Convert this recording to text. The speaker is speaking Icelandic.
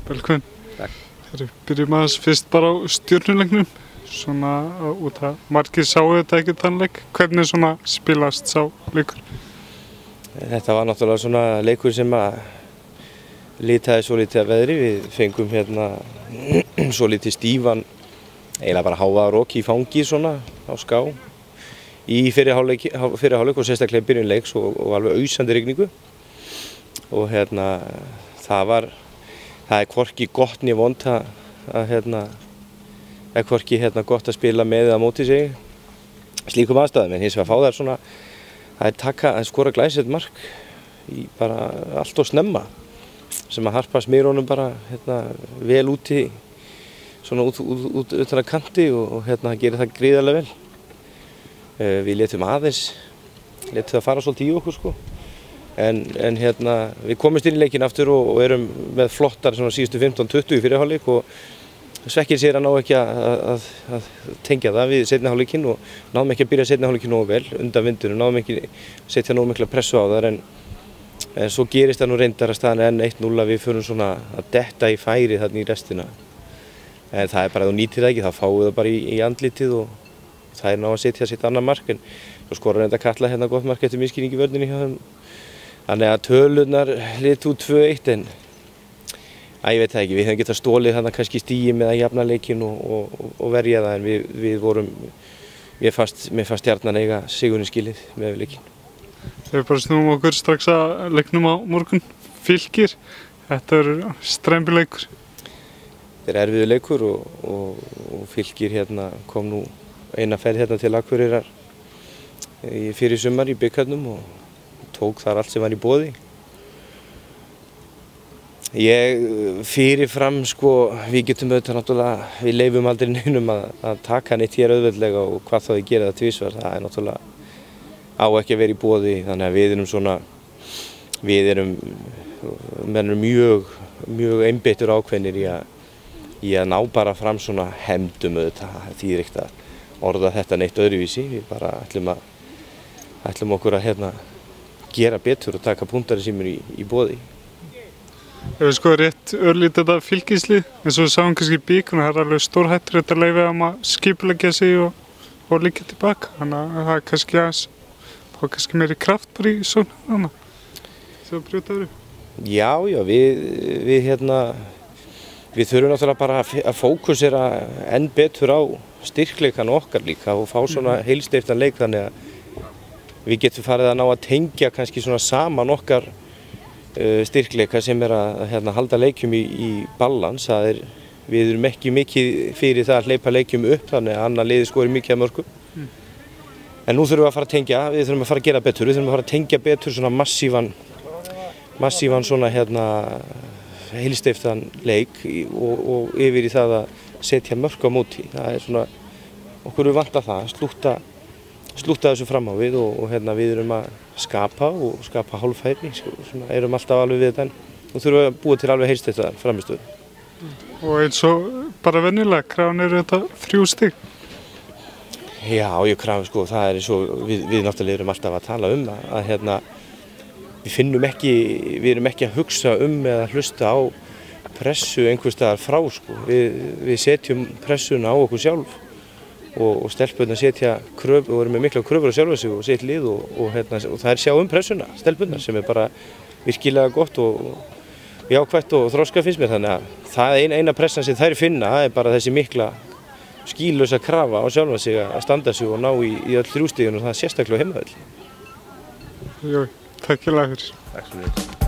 Velkomin. Takk. Byrjum aðeins fyrst bara á Stjörnuleiknum. Svona út að margir sáu þetta ekki þann leik. Hvernig svona spilast sá leikur? Þetta var náttúrulega svona leikur sem að litaði svo lítið af veðri. Við fengum hérna svo lítið stífan, eiginlega bara hávaða roki í fangi svona á ská. Í fyrri hálfleik og sérstaklega í byrjun leiks og alveg ausandi rigningu. Og hérna það er hvorki gott né vont að það er hvorki gott að spila með eða móti sig slíkum aðstæðum, en hins vegar fá þær svona að skora glæsilegt mark í bara allt of snemma sem að harpa Smiðrónum bara vel úti svona utan að kanti og gerir það gríðarlega vel. Við létum það fara svolítið í okkur sko. En við komumst inn í leikinn aftur og erum með flottar svona síðustu 15-20 í fyrri hálfleik og svekkir sér að ná ekki að tengja það við seinni hálfleikinn og náðum ekki að byrja seinni hálfleikinn nógu vel undan vindunum, náðum ekki að setja nógu mikla pressu á þar en svo gerist það nú reyndar að staðan enn 1-0 að við förum svona að detta í færi þarna í restina. En það er bara að þú nýtir það ekki, þá fáum við það bara í andlitið og það er ná að setja sitt annað mark en svo skorar reynda Katla gott mark eftir misskilning í vörninni hjá þeim. Þannig að tölurnar litu út 2-1 en ég veit það ekki, við hefum getað stólið þarna kannski stíi með að jafna leikinn og verja það en við vorum, mér fannst Stjarnan eiga sigurinn skilið með leikinn. Við bara snúum okkur strax að leiknum á morgun. Fylkir, þetta er strembileikur. Þetta er erfiður leikur og Fylkir kom nú eina ferð til Akureyrar fyrir sumar í bikarnum og tók þar allt sem var í boði. Fyrirfram sko, við getum auðvitað náttúrulega, við leyfum aldrei neinum að taka neitt hér auðveldlega og hvað þá þið gera það tvisvar, það er náttúrulega á ekki að vera í boði, þannig að við erum mjög einbeittur ákveðnir í að ná bara fram svona hefndum auðvitað, það þýðir ekkert að orða þetta neitt öðruvísi, við bara ætlum okkur að gera betur og taka púntari sem er í boði. Ef við sko rétt örlítið þetta Fylkislið, eins og við sáum kannski í bikarnum, það er alveg stórhættur þetta leyfið að skipuleggja sig og liggja tilbaka, þannig að það er kannski meiri kraft bara í svona þannig að brjóta öðru. Já, við þurfum náttúrulega bara að fókusera enn betur á styrkleikan okkar líka og fá svona heilsteyptan leik þannig að við getum farið að ná að tengja kannski svona saman okkar styrkleika sem er að halda leikjum í balans. Við erum ekki mikið fyrir það að hleypa leikjum upp þannig að annað liðið skori mikið af mörkum. En nú þurfum við að fara að tengja, við þurfum að fara að gera betur, við þurfum að fara að tengja betur svona massívan svona heilsteyptan leik og yfir í það að setja mörk á móti. Það er svona, okkur er vant að það, slúta þessu fram á við og við erum að skapa hálffæri, erum alltaf alveg við þetta og þurfum að búa til alveg heilsteyptan framistöðu. Og eins og bara venjulega, krafan eru þetta 3 stig? Já, krafan sko, það er eins og við náttúrulega erum alltaf að tala um að við erum ekki að hugsa eða hlusta á pressu einhvers staðar frá sko, við setjum pressuna á okkur sjálf og stelpurnar setja kröfur og erum með mikla kröfur á sjálfa sig og sitt lið og það sjá pressuna, stelpurnar sem er bara virkilega gott og jákvætt og þroska finnst mér þannig að það eina pressan sem þær finna er bara þessi mikla skýlausa krafa á sjálfa sig að standa sig og ná í öll 3 stigin og það sérstaklega á heimavelli. Takk fyrir. Takk fyrir.